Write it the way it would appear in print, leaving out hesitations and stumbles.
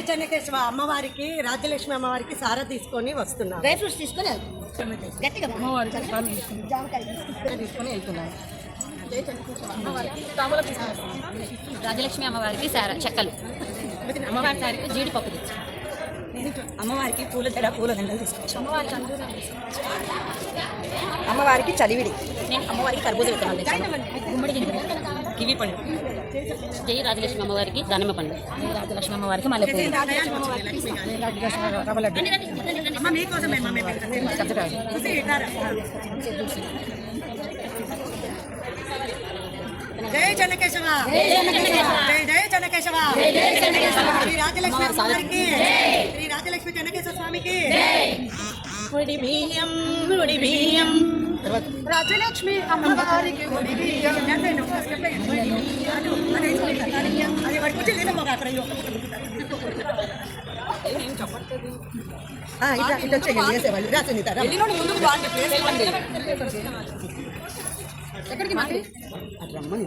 చెన్నకేశవ అమ్మవారికి రాజ్యలక్ష్మి అమ్మవారికి సారా తీసుకొని వస్తున్నాను. డ్రై ఫ్రూట్స్ తీసుకొని గట్టిగా అమ్మవారికి తీసుకొని వెళ్తున్నాను. రాజలక్ష్మి అమ్మవారికి చెక్కలు, అమ్మవారి సారికి జీడిపప్పు తెచ్చి, అమ్మవారికి పూల జడ పూల దండలు తీసుకొచ్చాను. అమ్మవారికి చలివిడి, నేను అమ్మవారికి కర్బూజ విత్తనాలు తెచ్చాను. గుమ్మడి గింజలు, కివి పండు. జై రాజలక్ష్మి అమ్మవారికి దానిమ్మ పండు. జై రాజలక్ష్మి అమ్మవారికి మల్లెపూలు. జై చెన్నకేశవ, జై జై చెన్నకేశవ, శ్రీ రాజలక్ష్మి అమ్మవారికి, శ్రీ రాజలక్ష్మి చెన్నకేశవ స్వామికి. ఉడి బియ్యం, ఉడి బియ్యం. రాజలక్ష్మి అమ్మవారికి చేసేవాళ్ళు ఎక్కడికి రమ్మని